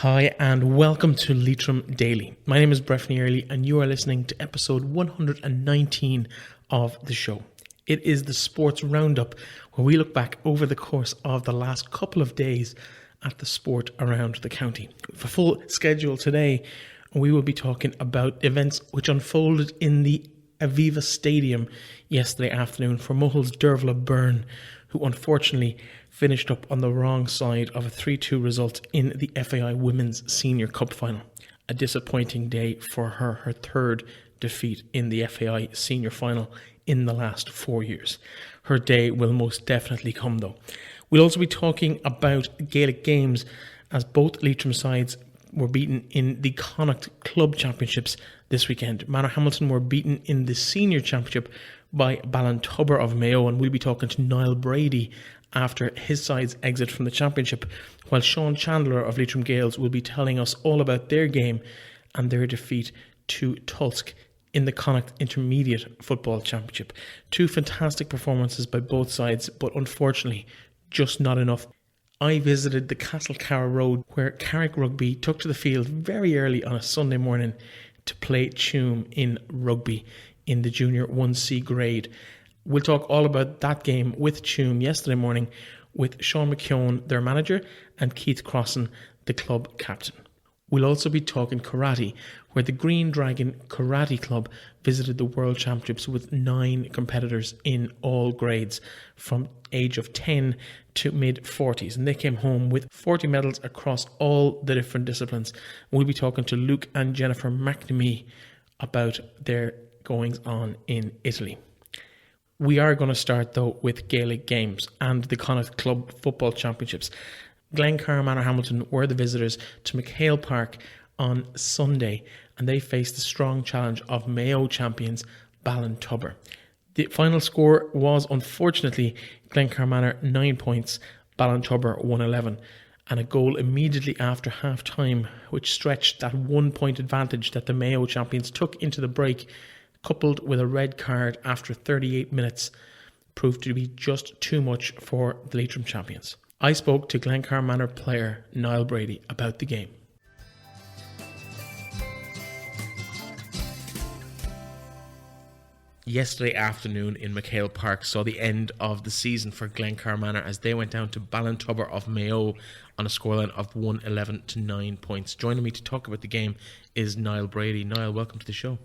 Hi and welcome to Leitrim Daily. My name is Matthew Earley and you are listening to episode 119 of the show. It is the sports roundup where we look back over the course of the last couple of days at the sport around the county. For full schedule today, we will be talking about events which unfolded in the Aviva Stadium yesterday afternoon for Mohill's Dearbhaile Beirne, who unfortunately finished up on the wrong side of a 3-2 result in the FAI Women's Senior Cup final. A disappointing day for her third defeat in the FAI Senior final in the last 4 years. Her day will most definitely come though. We'll also be talking about Gaelic games as both Leitrim sides were beaten in the Connacht Club Championships this weekend. Manor Hamilton were beaten in the Senior Championship by Ballintubber of Mayo, and we'll be talking to Niall Brady after his side's exit from the championship, while Shaun Chandler of Leitrim Gaels will be telling us all about their game and their defeat to Tulsk in the Connacht Intermediate Football Championship. Two fantastic performances by both sides, but unfortunately just not enough. I visited the Castlebar Road where Carrick Rugby took to the field very early on a Sunday morning to play Tuam in rugby in the Junior 1C grade. We'll talk all about that game with Tuam yesterday morning with Shaun McKeon, their manager, and Keith Crossan, the club captain. We'll also be talking karate, where the Green Dragon Karate Club visited the World Championships with 9 competitors in all grades from age of 10 to mid-40s. And they came home with 40 medals across all the different disciplines. We'll be talking to Luke and Jennifer McNamee about their goings on in Italy. We are going to start though with Gaelic games and the Connacht Club Football Championships. Glencar Manor Hamilton were the visitors to McHale Park on Sunday, and they faced the strong challenge of Mayo champions Ballintubber. The final score was unfortunately Glencar Manor 9 points, Ballintubber 111, and a goal immediately after half time which stretched that 1 point advantage that the Mayo champions took into the break, coupled with a red card after 38 minutes, proved to be just too much for the Leitrim champions. I spoke to Glencar Manor player Niall Brady about the game. Yesterday afternoon in McHale Park saw the end of the season for Glencar Manor as they went down to Ballintubber of Mayo on a scoreline of 111 to 9 points. Joining me to talk about the game is Niall Brady. Niall, welcome to the show.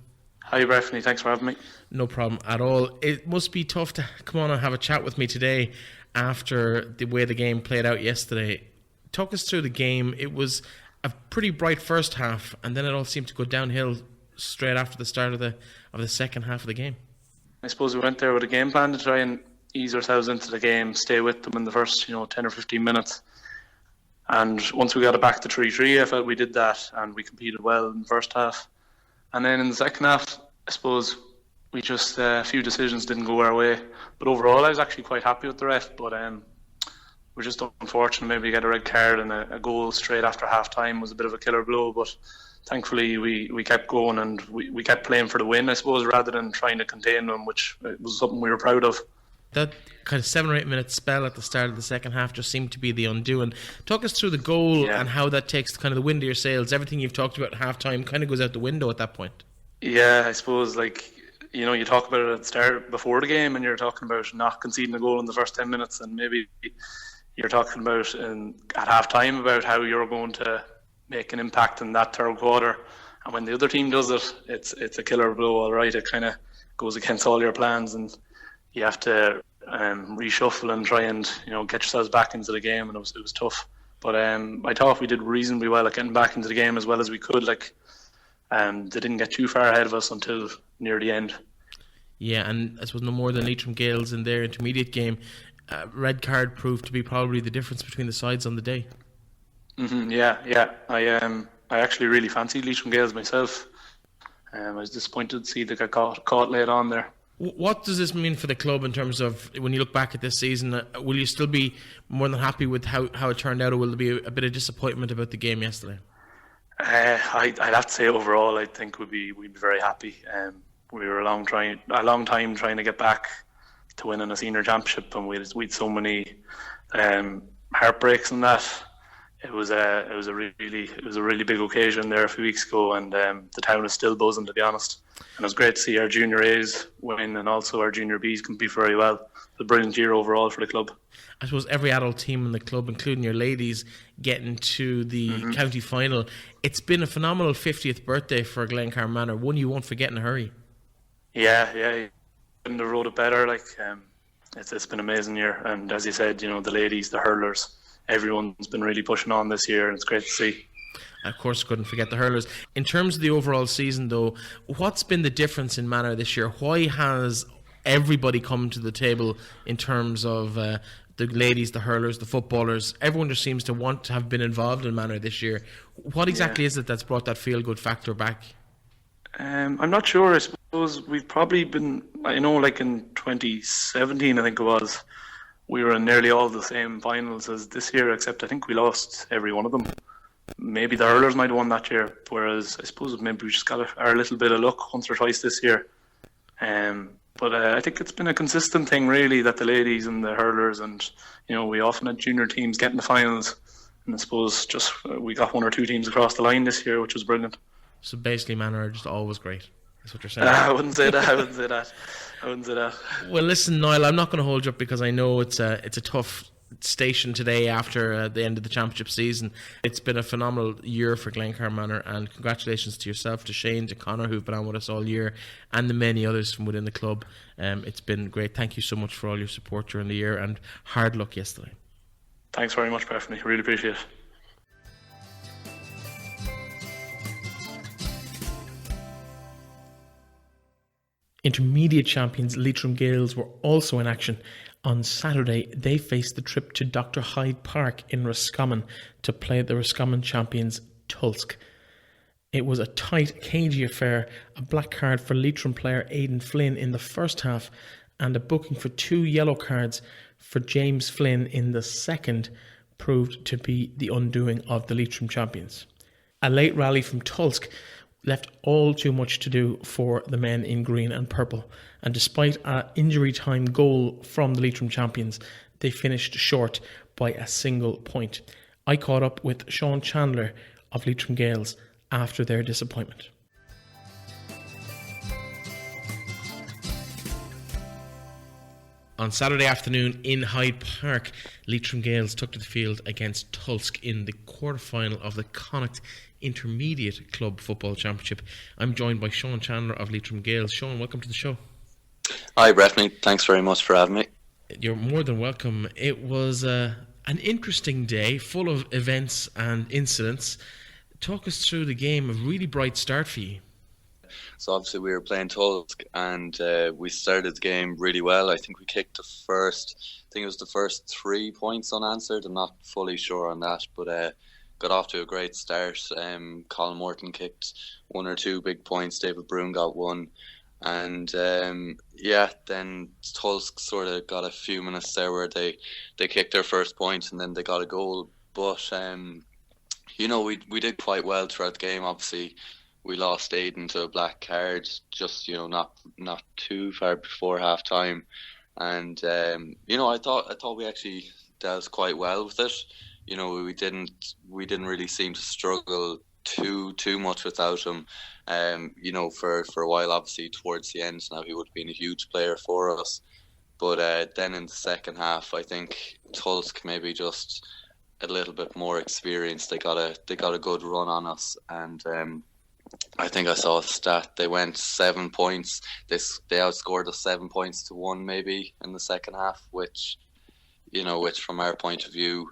Hi, Breifne. Thanks for having me. No problem at all. It must be tough to come on and have a chat with me today after the way the game played out yesterday. Talk us through the game. It was a pretty bright first half, and then it all seemed to go downhill straight after the start of the second half of the game. I suppose we went there with a game plan to try and ease ourselves into the game, stay with them in the first 10 or 15 minutes. And once we got it back to 3-3, I felt we did that and we competed well in the first half. And then in the second half, I suppose we just, a few decisions didn't go our way. But overall, I was actually quite happy with the ref. But we're just unfortunate. Maybe get a red card and a goal straight after half time was a bit of a killer blow. But thankfully, we kept going and we kept playing for the win, I suppose, rather than trying to contain them, which was something we were proud of. That kind of 7 or 8 minute spell at the start of the second half just seemed to be the undoing. Talk us through the goal and how that takes kind of the wind to your sails. Everything you've talked about at half time kind of goes out the window at that point. Yeah, I suppose you talk about it at the start before the game and you're talking about not conceding a goal in the first 10 minutes, and maybe you're talking about at half time about how you're going to make an impact in that third quarter, and when the other team does it, it's a killer blow. All right, it kind of goes against all your plans and you have to reshuffle and try and get yourselves back into the game, and it was tough. But I thought we did reasonably well at getting back into the game as well as we could. They didn't get too far ahead of us until near the end. Yeah, and I suppose no more than Leitrim Gaels in their intermediate game. Red card proved to be probably the difference between the sides on the day. Yeah. I actually really fancied Leitrim Gaels myself. I was disappointed to see they got caught late on there. What does this mean for the club in terms of when you look back at this season? Will you still be more than happy with how it turned out, or will there be a bit of disappointment about the game yesterday? I'd have to say overall, I think we'd be very happy. We were a long time trying to get back to winning a senior championship, and we'd so many heartbreaks in that. it was a really big occasion there a few weeks ago, and the town is still buzzing, to be honest. And it was great to see our junior A's win, and also our junior B's compete very well. It was a brilliant year overall for the club. I suppose every adult team in the club, including your ladies, getting to the county final. It's been a phenomenal 50th birthday for Glencar Manor, one you won't forget in a hurry. Yeah, couldn't have wrote it better. It's been an amazing year, and as you said, the ladies, the hurlers, everyone's been really pushing on this year, and it's great to see. Of course, couldn't forget the hurlers. In terms of the overall season, though, what's been the difference in Manor this year? Why has everybody come to the table in terms of the ladies, the hurlers, the footballers? Everyone just seems to want to have been involved in Manor this year. What exactly is it that's brought that feel-good factor back? I'm not sure. I suppose we've probably been, in 2017, I think it was, we were in nearly all the same finals as this year, except I think we lost every one of them. Maybe the hurlers might have won that year, whereas I suppose maybe we just got our little bit of luck once or twice this year. But I think it's been a consistent thing, really, that the ladies and the hurlers, and we often had junior teams getting the finals, and I suppose just we got one or two teams across the line this year, which was brilliant. So basically, Manor are just always great. That's what you're saying. I wouldn't say that. Well, listen, Niall, I'm not going to hold you up because I know it's a tough station today after the end of the championship season. It's been a phenomenal year for Glencar Manor, and congratulations to yourself, to Shane, to Connor, who've been on with us all year, and the many others from within the club. It's been great. Thank you so much for all your support during the year, and hard luck yesterday. Thanks very much, Breifne. Really appreciate it. Intermediate champions Leitrim Gaels were also in action. On Saturday, they faced the trip to Dr. Hyde Park in Roscommon to play the Roscommon champions Tulsk. It was a tight, cagey affair, a black card for Leitrim player Aidan Flynn in the first half, and a booking for 2 yellow cards for James Flynn in the second proved to be the undoing of the Leitrim champions. A late rally from Tulsk left all too much to do for the men in green and purple, and despite an injury time goal from the Leitrim champions, they finished short by a single point. I caught up with Shaun Chandler of Leitrim Gaels after their disappointment. On Saturday afternoon in Hyde Park, Leitrim Gaels took to the field against Tulsk in the quarter-final of the Connacht Intermediate Club Football Championship. I'm joined by Shaun Chandler of Leitrim Gaels. Shaun, welcome to the show. Hi, Breifne. Thanks very much for having me. You're more than welcome. It was an interesting day, full of events and incidents. Talk us through the game. A really bright start for you. So obviously we were playing Tulsk, and we started the game really well. I think we kicked the first 3 points unanswered. I'm not fully sure on that, but got off to a great start. Colin Morton kicked 1 or 2 big points. David Broom got 1. And then Tulsk sort of got a few minutes there where they kicked their first point, and then they got a goal. But, we did quite well throughout the game. Obviously, we lost Aidan to a black card just, not too far before half time. And, I thought we actually dealt quite well with it. We didn't really seem to struggle too much without him. For a while, obviously towards the end, now he would have been a huge player for us. But then in the second half, I think Tulsk maybe just a little bit more experienced. They got a good run on us, and I think I saw a stat. They went 7 points. They outscored us 7 points to 1 maybe in the second half, which from our point of view,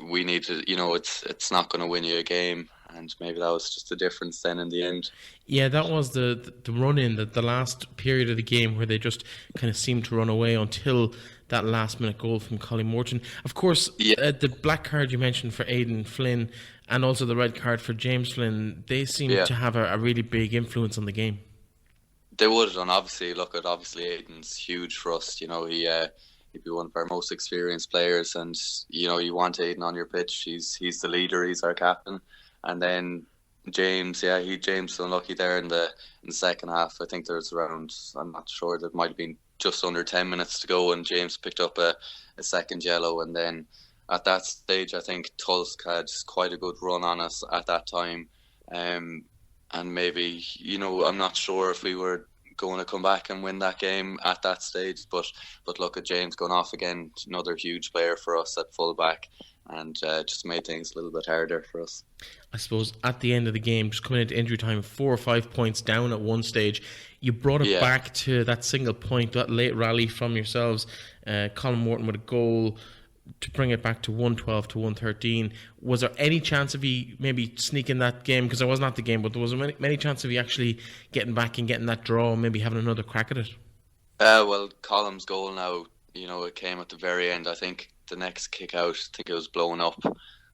we need to, it's not going to win you a game, and maybe that was just the difference then in the end. Yeah, that was the run-in, the last period of the game where they just kind of seemed to run away until that last-minute goal from Colin Morton. Of course, the black card you mentioned for Aidan Flynn and also the red card for James Flynn, they seem to have a really big influence on the game. They would, and obviously Aidan's huge for us. He'd be one of our most experienced players, and you want Aidan on your pitch. He's the leader. He's our captain. And then James was unlucky there in the second half. I think there was around, I'm not sure, there might have been just under 10 minutes to go, and James picked up a second yellow, and then at that stage, I think Tulsk had quite a good run on us at that time. And maybe, I'm not sure if we were going to come back and win that game at that stage. But look at James going off again, another huge player for us at fullback, and just made things a little bit harder for us. I suppose at the end of the game, just coming into injury time, 4 or 5 points down at one stage, you brought it back to that single point, that late rally from yourselves. Colin Morton with a goal to bring it back to 112 to 113. Was there any chance of you maybe sneaking that game? Because I wasn't at the game, but there was many chance of you actually getting back and getting that draw and maybe having another crack at it? Well, Colum's goal now, it came at the very end. I think the next kick out, I think it was blown up.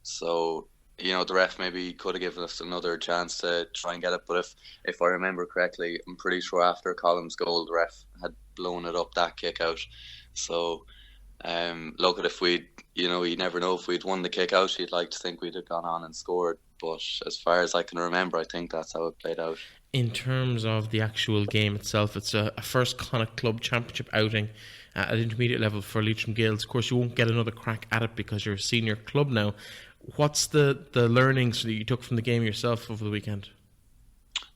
So, the ref maybe could have given us another chance to try and get it. But if I remember correctly, I'm pretty sure after Colum's goal, the ref had blown it up, that kick out. So, look at if we'd, you never know, if we'd won the kick out, you'd like to think we'd have gone on and scored. But as far as I can remember, I think that's how it played out. In terms of the actual game itself, it's a first Connacht Club Championship outing at intermediate level for Leitrim Gaels. Of course, you won't get another crack at it because you're a senior club now. What's the learnings that you took from the game yourself over the weekend?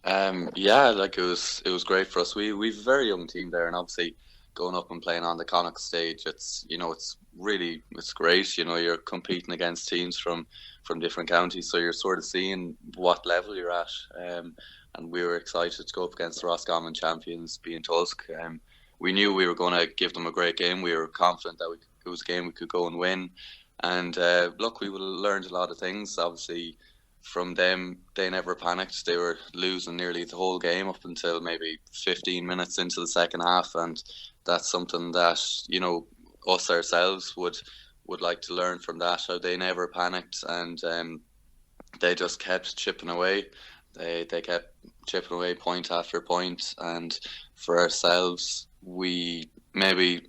It was great for us. We've a very young team there, and obviously going up and playing on the Connacht stage, it's great. You're competing against teams from different counties, so you're sort of seeing what level you're at. And we were excited to go up against the Roscommon champions, being Tulsk. We knew we were going to give them a great game. We were confident that it was a game we could go and win. And look, we learned a lot of things. Obviously, from them, they never panicked. They were losing nearly the whole game up until maybe 15 minutes into the second half, and that's something that us ourselves would like to learn from that. How they never panicked, and they just kept chipping away. They kept chipping away point after point, and for ourselves, we maybe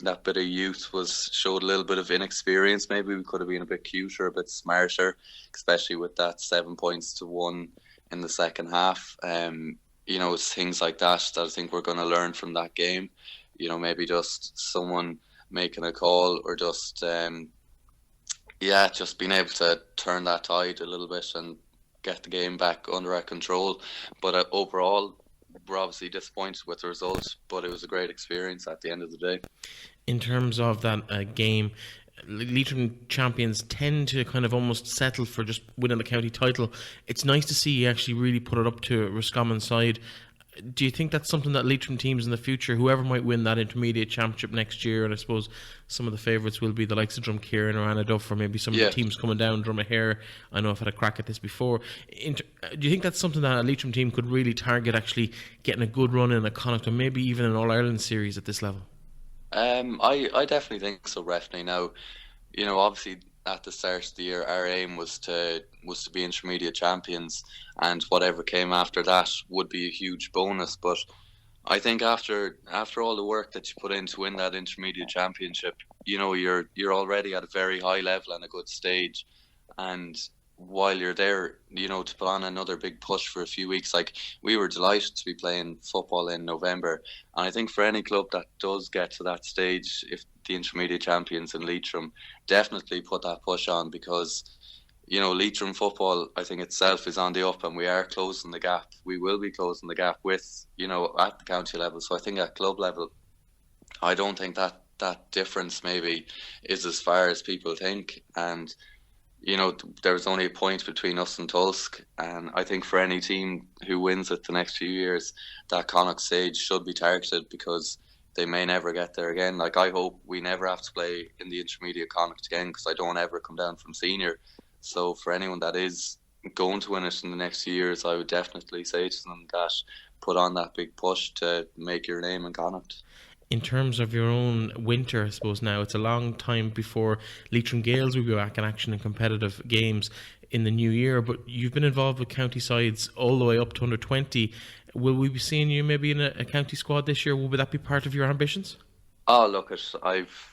that bit of youth showed a little bit of inexperience. Maybe we could have been a bit cuter, a bit smarter, especially with that 7 points to 1 in the second half. It's things like that I think we're going to learn from that game. Maybe just someone making a call, or just just being able to turn that tide a little bit and get the game back under our control. But overall, we're obviously disappointed with the result, but it was a great experience at the end of the day. In terms of that game, Leitrim champions tend to kind of almost settle for just winning the county title. It's nice to see you actually really put it up to Roscommon side. Do you think that's something that Leitrim teams in the future, whoever might win that intermediate championship next year, and I suppose some of the favourites will be the likes of Drumkeeran or Annaduff, or maybe some of the teams coming down, Drumahare, I know I've had a crack at this before. Do you think that's something that a Leitrim team could really target, actually getting a good run in a Connacht, or maybe even an All-Ireland series at this level? I definitely think so, Breifne. Now, obviously at the start of the year, our aim was to be intermediate champions, and whatever came after that would be a huge bonus. But I think after all the work that you put in to win that intermediate championship, you're already at a very high level and a good stage. And while you're there, to put on another big push for a few weeks, like, we were delighted to be playing football in November. And I think for any club that does get to that stage, if the intermediate champions in Leitrim, definitely put that push on, because Leitrim football, I think itself, is on the up, and we are closing the gap. We will be closing the gap with at the county level. So I think at club level, I don't think that difference maybe is as far as people think. And there's only a point between us and Tulsk, and I think for any team who wins it the next few years, that Connacht stage should be targeted, because they may never get there again. Like, I hope we never have to play in the intermediate Connacht again, because I don't ever come down from senior. So for anyone that is going to win it in the next few years, I would definitely say to them that put on that big push to make your name in Connacht. In terms of your own winter, I suppose now it's a long time before Leitrim Gaels will be back in action in competitive games in the new year, but you've been involved with county sides all the way up to under 20. Will we be seeing you maybe in a county squad this year? Would that be part of your ambitions? Oh, look, I've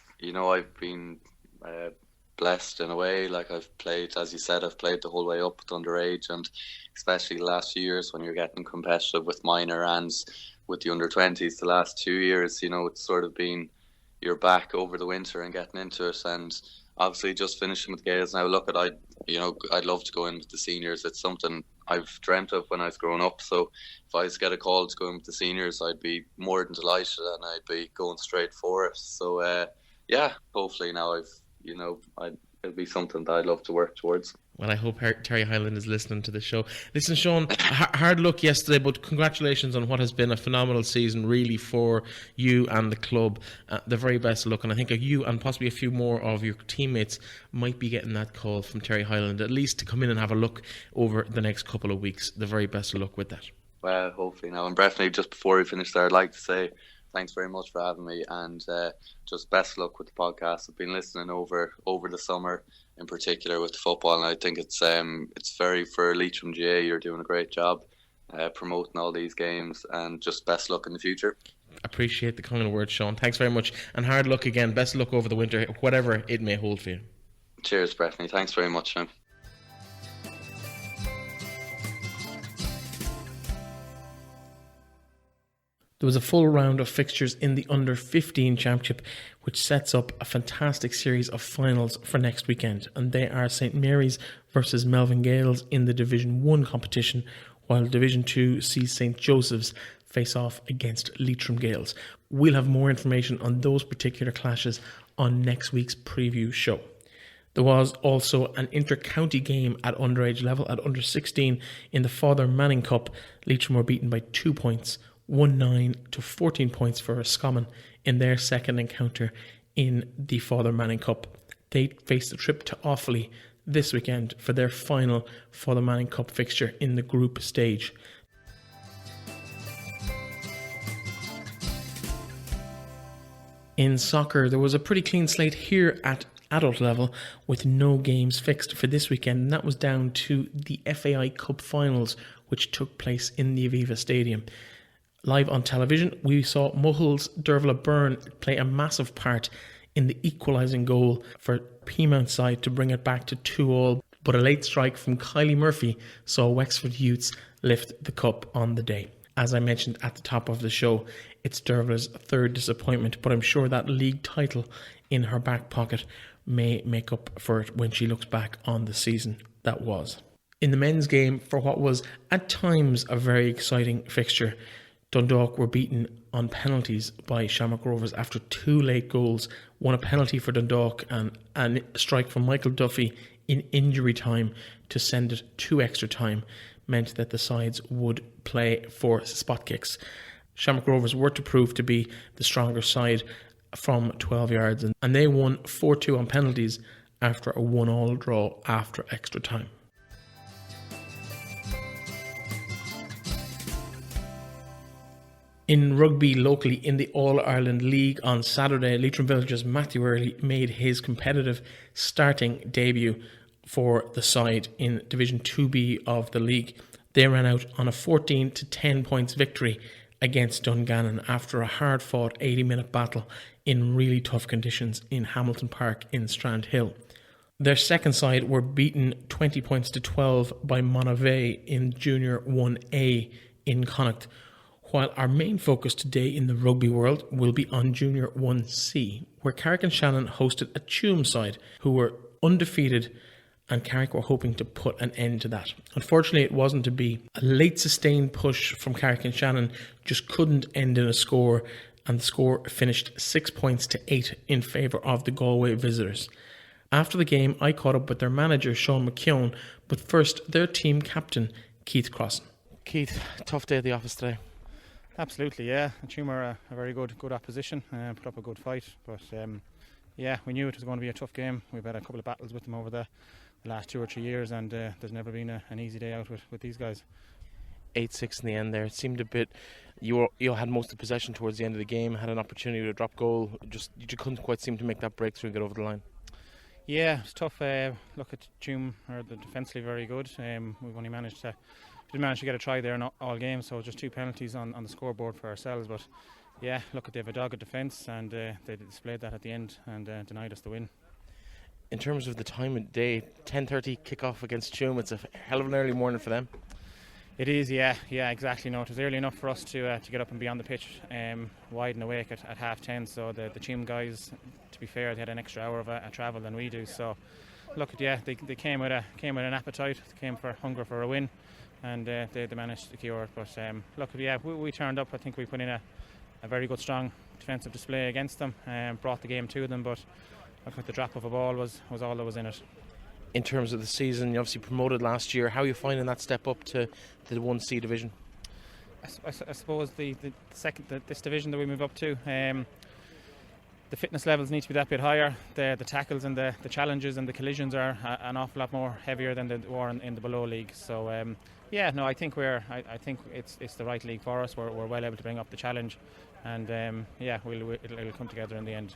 been blessed in a way. Like, I've played, as you said, I've played the whole way up with underage, and especially the last few years when you're getting competitive with minor and with the under-20s, the last 2 years, it's sort of been, you're back over the winter and getting into it. And obviously just finishing with Gaels now. Look, I'd love to go in with the seniors. It's something I've dreamt of when I was growing up. So if I was to get a call to go in with the seniors, I'd be more than delighted, and I'd be going straight for it. So hopefully now it'll be something that I'd love to work towards. Well, I hope Terry Hyland is listening to the show. Listen, Shaun, hard luck yesterday, but congratulations on what has been a phenomenal season, really, for you and the club. The very best of luck, and I think you and possibly a few more of your teammates might be getting that call from Terry Hyland, at least to come in and have a look over the next couple of weeks. The very best of luck with that. Well, hopefully now. And Breifne, just before we finish there, I'd like to say thanks very much for having me, and just best of luck with the podcast. I've been listening over the summer, in particular with the football, and I think it's very, for Leitrim GA, you're doing a great job promoting all these games, and just best luck in the future. Appreciate the kind words, Shaun. Thanks very much, and hard luck again. Best of luck over the winter, whatever it may hold for you. Cheers, Breifne. Thanks very much now. There was a full round of fixtures in the Under-15 Championship, which sets up a fantastic series of finals for next weekend. And they are St Mary's versus Melvin Gaels in the Division 1 competition, while Division 2 sees St Joseph's face off against Leitrim Gaels. We'll have more information on those particular clashes on next week's preview show. There was also an inter-county game at underage level at under-16 in the Father Manning Cup. Leitrim were beaten by 2 points, 1-9 to 14 points for Roscommon in their second encounter in the Father Manning Cup. They face the trip to Offaly this weekend for their final Father Manning Cup fixture in the group stage. In soccer, there was a pretty clean slate here at adult level with no games fixed for this weekend, and that was down to the FAI Cup finals, which took place in the Aviva Stadium. Live on television, we saw Mohill's Dearbhaile Beirne play a massive part in the equalising goal for Peamount side to bring it back to 2-2, but a late strike from Kylie Murphy saw Wexford youths lift the cup on the day. As I mentioned at the top of the show, it's Dearbhaile's third disappointment, but I'm sure that league title in her back pocket may make up for it when she looks back on the season that was. In the men's game, for what was at times a very exciting fixture, Dundalk were beaten on penalties by Shamrock Rovers after 2 late goals, one a penalty for Dundalk and a strike from Michael Duffy in injury time to send it to extra time meant that the sides would play for spot kicks. Shamrock Rovers were to prove to be the stronger side from 12 yards, and they won 4-2 on penalties after a 1-1 draw after extra time. In rugby locally in the All-Ireland League on Saturday, Leitrim Village's Matthew Earley made his competitive starting debut for the side in Division 2B of the league. They ran out on a 14-10 points victory against Dungannon after a hard-fought 80-minute battle in really tough conditions in Hamilton Park in Strand Hill. Their second side were beaten 20 points to 12 by Monavea in Junior 1A in Connacht, while our main focus today in the rugby world will be on Junior 1C, where Carrick and Shannon hosted a Tuam side who were undefeated, and Carrick were hoping to put an end to that. Unfortunately, it wasn't to be. A late sustained push from Carrick and Shannon just couldn't end in a score, and the score finished 6 points to 8 in favour of the Galway visitors. After the game, I caught up with their manager, Shaun McKeon, but first, their team captain, Keith Crossan. Keith, tough day at the office today. Absolutely, yeah. Tuam are a very good opposition, put up a good fight, but we knew it was going to be a tough game. We've had a couple of battles with them over the last 2 or 3 years, and there's never been an easy day out with these guys. 8-6 in the end there. It seemed a bit, you had most of the possession towards the end of the game, had an opportunity to drop goal, you couldn't quite seem to make that breakthrough and get over the line. Yeah, it's tough. Look at Tuam, are defensively very good. We've only didn't manage to get a try there in all games, so just 2 penalties on the scoreboard for ourselves. But yeah, look, they have a dogged defence, and they displayed that at the end and denied us the win. In terms of the time of day, 10:30 kick-off against Tuam, it's a hell of an early morning for them. It is, yeah, exactly. No, it was early enough for us to get up and be on the pitch, wide and awake at 10:30. So the Tuam guys, to be fair, they had an extra hour of a travel than we do. So, look, yeah, they came with an appetite, they came for hunger for a win, and they managed to secure it. But look, yeah, we turned up. I think we put in a very good, strong defensive display against them, and brought the game to them. But I think the drop of a ball was all that was in it. In terms of the season, you obviously promoted last year. How are you finding that step up to the 1C division? I suppose this division that we move up to, the fitness levels need to be that bit higher. The tackles and the challenges and the collisions are an awful lot more heavier than they were in the below league. So I think I think it's the right league for us. We're well able to bring up the challenge, and it'll come together in the end.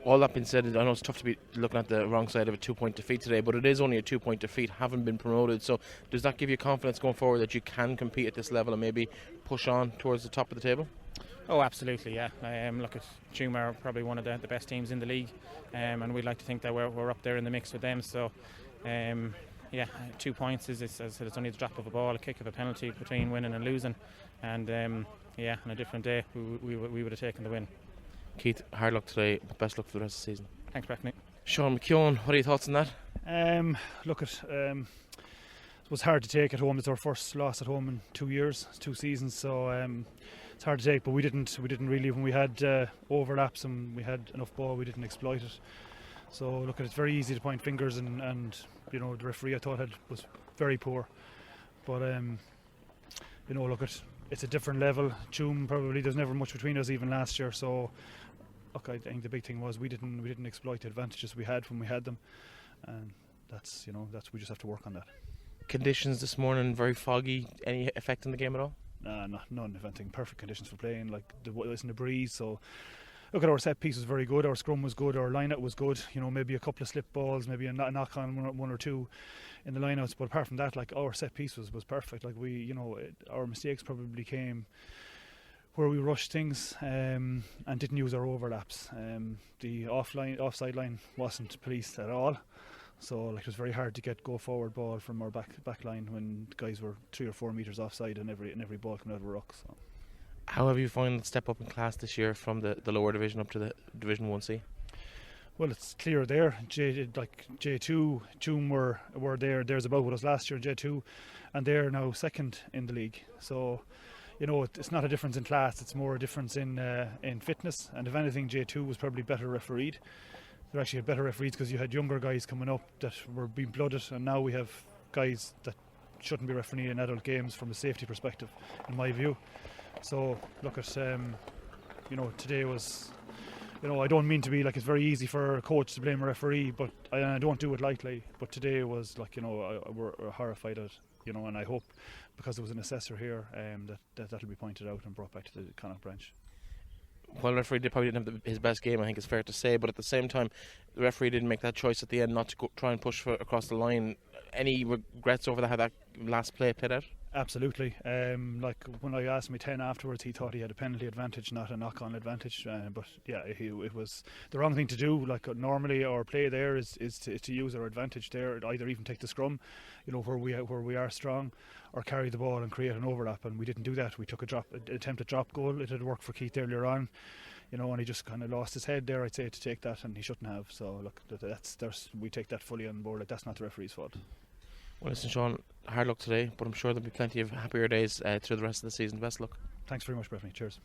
All that being said, I know it's tough to be looking at the wrong side of a 2-point defeat today, but it is only a 2-point defeat, haven't been promoted. So does that give you confidence going forward that you can compete at this level and maybe push on towards the top of the table? Oh, absolutely, yeah. Look, at Tuam are probably one of the best teams in the league, and we'd like to think that we're up there in the mix with them. So 2 points is, as I said, it's only the drop of a ball, a kick of a penalty between winning and losing, and on a different day we would have taken the win. Keith, hard luck today, but best luck for the rest of the season. Thanks, Breifne. Shaun, McKeon, what are your thoughts on that? It was hard to take at home. It's our first loss at home in 2 years, 2 seasons, so it's hard to take. But we didn't really, when we had overlaps and we had enough ball, we didn't exploit it. So look, it's very easy to point fingers, and the referee I thought was very poor. But it's a different level. Tuam, probably there's never much between us even last year. So look, I think the big thing was we didn't exploit the advantages we had when we had them, and that's we just have to work on that. Conditions this morning very foggy. Any effect on the game at all? None. If anything, perfect conditions for playing. Like isn't a breeze. So look, at our set piece was very good. Our scrum was good. Our line-out was good. Maybe a couple of slip balls, maybe a knock on one or two in the line-outs. But apart from that, like, our set piece was perfect. Like, our mistakes probably came where we rushed things and didn't use our overlaps. The offside line wasn't policed at all. So it was very hard to get go forward ball from our back line when guys were 3 or 4 metres offside and every ball coming out of a ruck. So. How have you found the step up in class this year from the lower division up to the Division 1C? Well, it's clear there. J2, Tuam were there. There's about with us last year, J2, and they're now second in the league. So, it's not a difference in class. It's more a difference in fitness. And if anything, J2 was probably better refereed. They actually had better referees because you had younger guys coming up that were being blooded, and now we have guys that shouldn't be refereeing in adult games from a safety perspective, in my view. So look at today was, I don't mean to be like it's very easy for a coach to blame a referee, but I don't do it lightly. But today was like we're horrified at and I hope because there was an assessor here that'll be pointed out and brought back to the Connacht branch. Well, the referee probably didn't have his best game, I think it's fair to say, but at the same time, the referee didn't make that choice at the end not to try and push across the line. Any regrets over how that last play played out? Absolutely. Like when I asked him 10 afterwards, he thought he had a penalty advantage, not a knock-on advantage. But yeah, it was the wrong thing to do. Like normally, our play there is to use our advantage there, either even take the scrum, where we are strong, or carry the ball and create an overlap. And we didn't do that. We took an attempted drop goal. It had worked for Keith earlier on, and he just kind of lost his head there, I'd say, to take that, and he shouldn't have. So look, we take that fully on board. Like, that's not the referee's fault. Well, listen, Shaun, hard luck today, but I'm sure there'll be plenty of happier days through the rest of the season. Best luck. Thanks very much, Breifne. Cheers.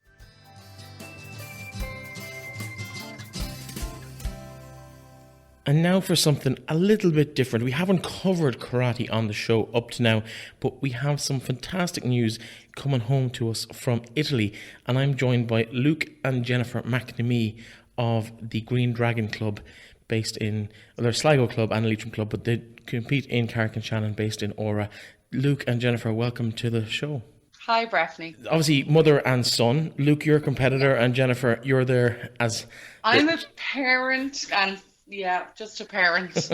And now for something a little bit different. We haven't covered karate on the show up to now, but we have some fantastic news coming home to us from Italy. And I'm joined by Luke and Jennifer McNamee of the Green Dragon Club, based in their Sligo club and Leitrim Club, but they compete in Carrick and Shannon, based in Ora. Luke and Jennifer, welcome to the show. Hi, Breifne. Obviously, mother and son. Luke, you're a competitor, and Jennifer, you're there as... I'm a parent, and just a parent.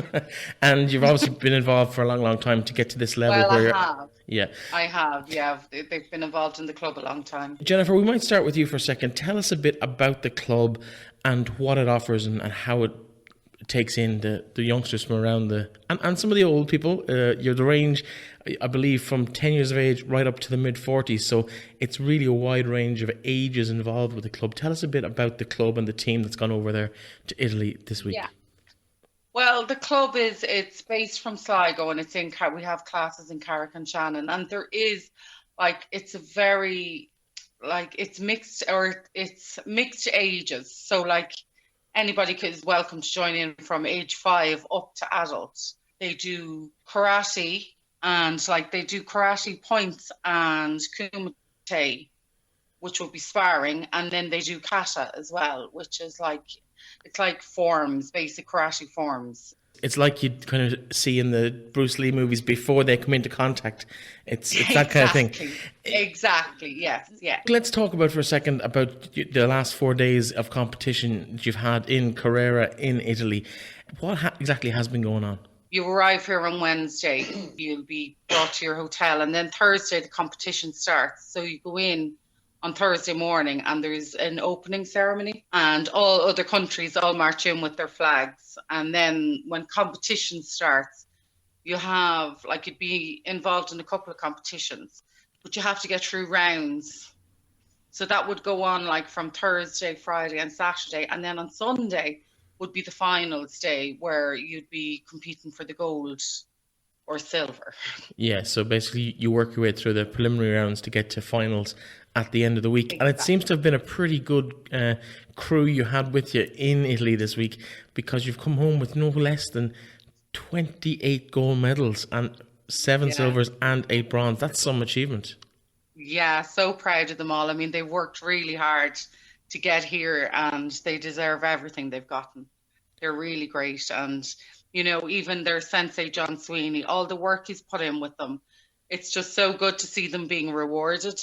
And you've obviously been involved for a long, long time to get to this level. Well, I have. Yeah. I have, yeah. They've been involved in the club a long time. Jennifer, we might start with you for a second. Tell us a bit about the club and what it offers and how it takes in the youngsters from around and some of the old people. You're the range, I believe, from 10 years of age right up to the mid-40s. So it's really a wide range of ages involved with the club. Tell us a bit about the club and the team that's gone over there to Italy this week. Yeah. Well, the club it's based from Sligo, and we have classes in Carrick and Shannon, and there is it's a very it's mixed ages. So anybody is welcome to join in from age 5 up to adults. They do karate, and they do karate points and kumite, which will be sparring, and then they do kata as well, which is it's like forms, basic karate forms. It's like you'd kind of see in the Bruce Lee movies before they come into contact. It's that kind of thing. Exactly, yes, yeah. Let's talk about for a second about the last 4 days of competition that you've had in Carrera in Italy. What exactly has been going on? You arrive here on Wednesday, you'll be brought to your hotel, and then Thursday the competition starts. So you go in on Thursday morning and there's an opening ceremony, and all other countries all march in with their flags. And then when competition starts, you have you'd be involved in a couple of competitions, but you have to get through rounds. So that would go on from Thursday, Friday and Saturday, and then on Sunday would be the finals day where you'd be competing for the gold or silver. Yeah, so basically you work your way through the preliminary rounds to get to finals at the end of the week. Exactly. And it seems to have been a pretty good crew you had with you in Italy this week, because you've come home with no less than 28 gold medals and 7 silvers and 8 bronze. That's some achievement. Yeah, so proud of them all. I mean, they worked really hard to get here, and they deserve everything they've gotten. They're really great. And, even their sensei, John Sweeney, all the work he's put in with them, it's just so good to see them being rewarded.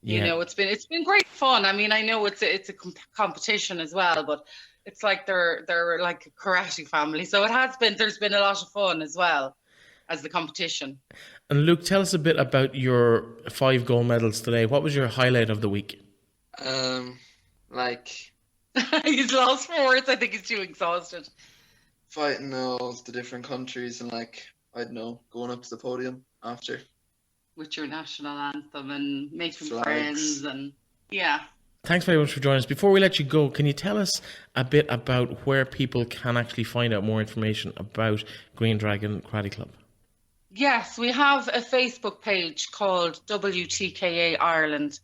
Yeah. It's been great fun. I mean, I know it's a competition as well, but it's they're like a karate family. So there's been a lot of fun as well as the competition. And Luke, tell us a bit about your 5 gold medals today. What was your highlight of the week? He's lost for words. I think he's too exhausted. Fighting all the different countries and I don't know, going up to the podium after. With your national anthem and making friends and yeah. Thanks very much for joining us. Before we let you go, can you tell us a bit about where people can actually find out more information about Green Dragon Karate Club? Yes, we have a Facebook page called WTKA Ireland,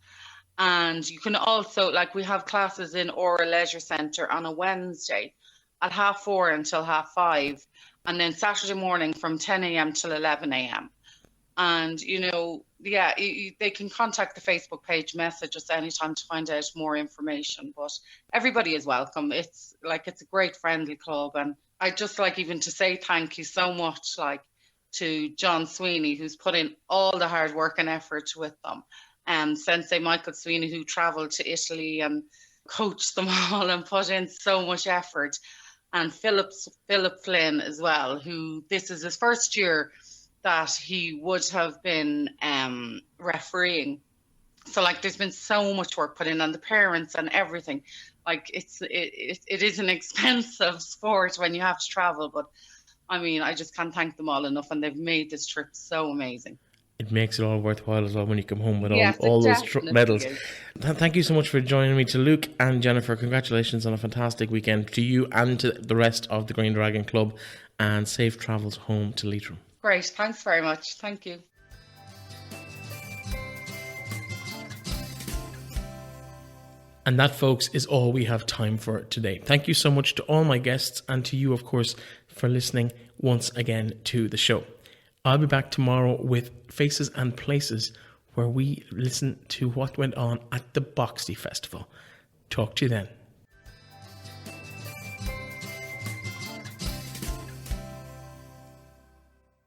and you can also we have classes in Aura Leisure Centre on a Wednesday at 4:30 until 5:30, and then Saturday morning from 10 a.m. till 11 a.m. And, they can contact the Facebook page, message us anytime to find out more information. But everybody is welcome. It's a great friendly club. And I'd just even to say thank you so much, to John Sweeney, who's put in all the hard work and effort with them. And Sensei Michael Sweeney, who travelled to Italy and coached them all and put in so much effort. And Philip Flynn as well, who this is his first year that he would have been refereeing. So there's been so much work put in on the parents and everything. It is an expensive sport when you have to travel, but I mean, I just can't thank them all enough, and they've made this trip so amazing. It makes it all worthwhile as well when you come home with all those medals. Thank you so much for joining me. To Luke and Jennifer, congratulations on a fantastic weekend to you and to the rest of the Green Dragon Club, and safe travels home to Leitrim. Great, thanks very much. Thank you. And that, folks, is all we have time for today. Thank you so much to all my guests, and to you, of course, for listening once again to the show. I'll be back tomorrow with Faces and Places, where we listen to what went on at the Boxty Festival. Talk to you then.